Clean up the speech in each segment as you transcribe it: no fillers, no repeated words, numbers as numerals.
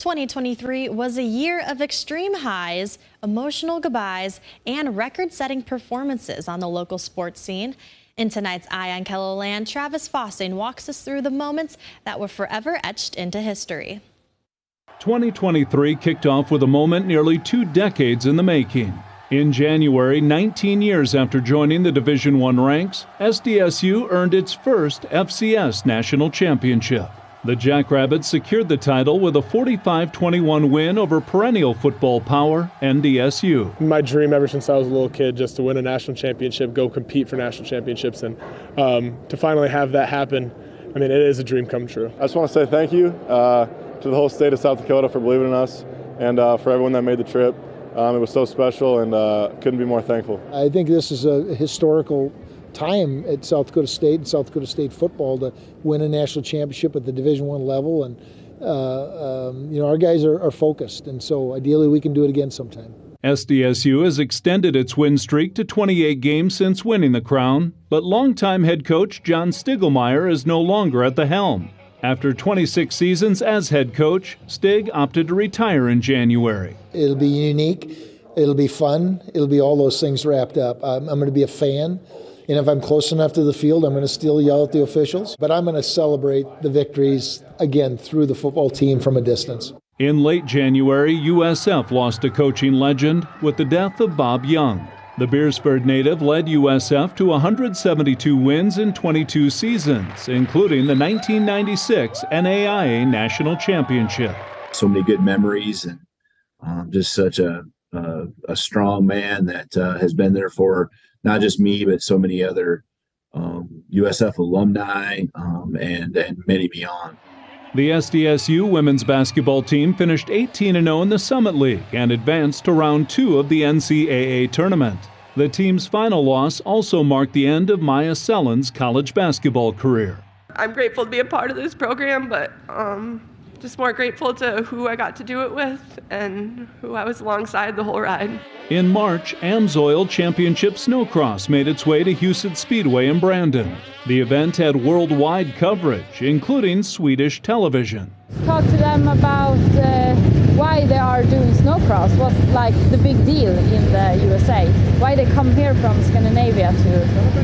2023 was a year of extreme highs, emotional goodbyes, and record-setting performances on the local sports scene. In tonight's Eye on KELOLAND, Travis Fossing walks us through the moments that were forever etched into history. 2023 kicked off with a moment nearly 2 decades in the making. In January, 19 years after joining the Division I ranks, SDSU earned its first FCS national championship. The Jackrabbits secured the title with a 45-21 win over perennial football power NDSU. My dream ever since I was a little kid, just to win a national championship, go compete for national championships, and to finally have that happen, I mean, it is a dream come true. I just want to say thank you to the whole state of South Dakota for believing in us, and for everyone that made the trip. It was so special, and couldn't be more thankful. I think this is a historical time at South Dakota State and South Dakota State football to win a national championship at the Division I level, and our guys are focused, and so ideally we can do it again sometime. SDSU has extended its win streak to 28 games since winning the crown, but longtime head coach John Stiglmeyer is no longer at the helm. After 26 seasons as head coach, Stig opted to retire in January. It'll be unique, it'll be fun, it'll be all those things wrapped up. I'm going to be a fan. And if I'm close enough to the field, I'm going to still yell at the officials. But I'm going to celebrate the victories, again, through the football team from a distance. In late January, USF lost a coaching legend with the death of Bob Young. The Beersford native led USF to 172 wins in 22 seasons, including the 1996 NAIA National Championship. So many good memories, and just such a strong man that has been there for not just me, but so many other USF alumni and many beyond. The SDSU women's basketball team finished 18-0 in the Summit League and advanced to round 2 of the NCAA tournament. The team's final loss also marked the end of Maya Sellen's college basketball career. I'm grateful to be a part of this program, but just more grateful to who I got to do it with and who I was alongside the whole ride. In March, AMSOIL Championship Snowcross made its way to Huset Speedway in Brandon. The event had worldwide coverage, including Swedish television. Talk to them about why they are doing snowcross. What's like the big deal in the USA? Why they come here from Scandinavia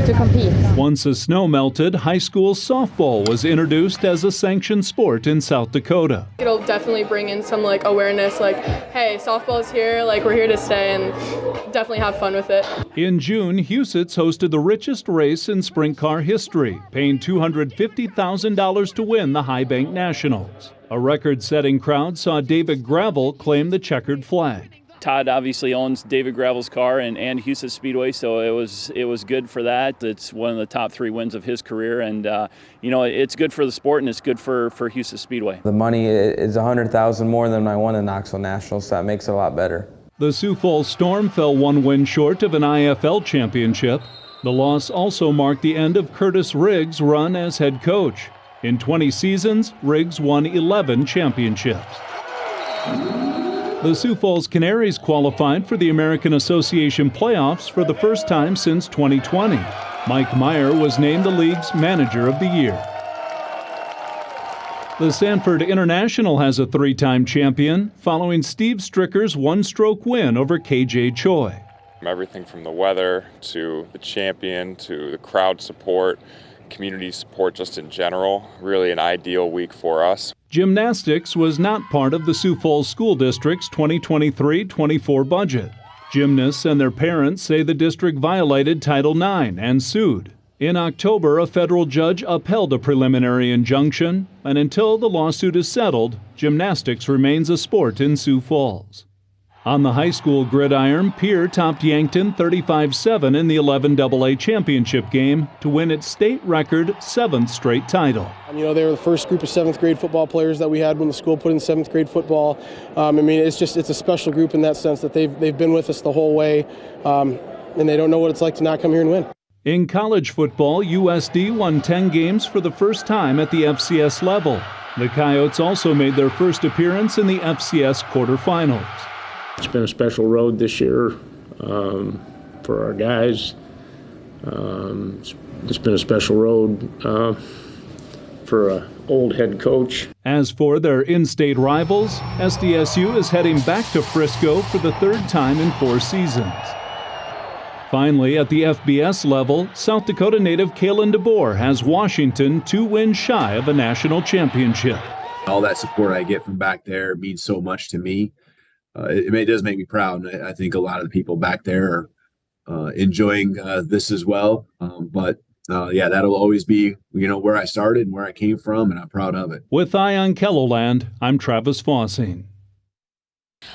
to compete? Once the snow melted, high school softball was introduced as a sanctioned sport in South Dakota. It'll definitely bring in some awareness, hey, softball's here, we're here to stay, and definitely have fun with it. In June, Huset's hosted the richest race in sprint car history, paying $250,000 to win the High Bank Nationals. A record-setting crowd saw David Gravel claim the checkered flag. Todd obviously owns David Gravel's car and Huset Speedway, so it was good for that. It's one of the top 3 wins of his career, and it's good for the sport and it's good for Huset Speedway. The money is $100,000 more than I won in Knoxville Nationals, so that makes it a lot better. The Sioux Falls Storm fell 1 win short of an IFL championship. The loss also marked the end of Curtis Riggs' run as head coach. In 20 seasons, Riggs won 11 championships. The Sioux Falls Canaries qualified for the American Association playoffs for the first time since 2020. Mike Meyer was named the league's Manager of the Year. The Sanford International has a 3-time champion, following Steve Stricker's 1-stroke win over KJ Choi. Everything from the weather to the champion to the crowd support, community support just in general, really an ideal week for us. Gymnastics was not part of the Sioux Falls School District's 2023-24 budget. Gymnasts and their parents say the district violated Title IX and sued. In October, a federal judge upheld a preliminary injunction, and until the lawsuit is settled, gymnastics remains a sport in Sioux Falls. On the high school gridiron, Pierre topped Yankton 35-7 in the 11AA championship game to win its state record 7th straight title. They were the first group of 7th grade football players that we had when the school put in 7th grade football. It's a special group in that sense that they've been with us the whole way, and they don't know what it's like to not come here and win. In college football, USD won 10 games for the first time at the FCS level. The Coyotes also made their first appearance in the FCS quarterfinals. It's been a special road this year for our guys. It's been a special road for old head coach. As for their in-state rivals, SDSU is heading back to Frisco for the third time in 4 seasons. Finally, at the FBS level, South Dakota native Kalen DeBoer has Washington 2 wins shy of a national championship. All that support I get from back there means so much to me. It does make me proud. I think a lot of the people back there are enjoying this as well. But that'll always be, where I started and where I came from, and I'm proud of it. With Eye on KELOLAND, I'm Travis Fossing.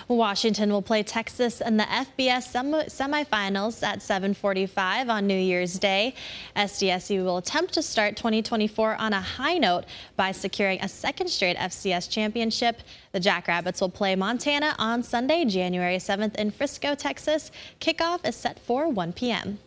Washington will play Texas in the FBS semifinals at 7:45 on New Year's Day. SDSU will attempt to start 2024 on a high note by securing a second straight FCS championship. The Jackrabbits will play Montana on Sunday, January 7th in Frisco, Texas. Kickoff is set for 1 p.m.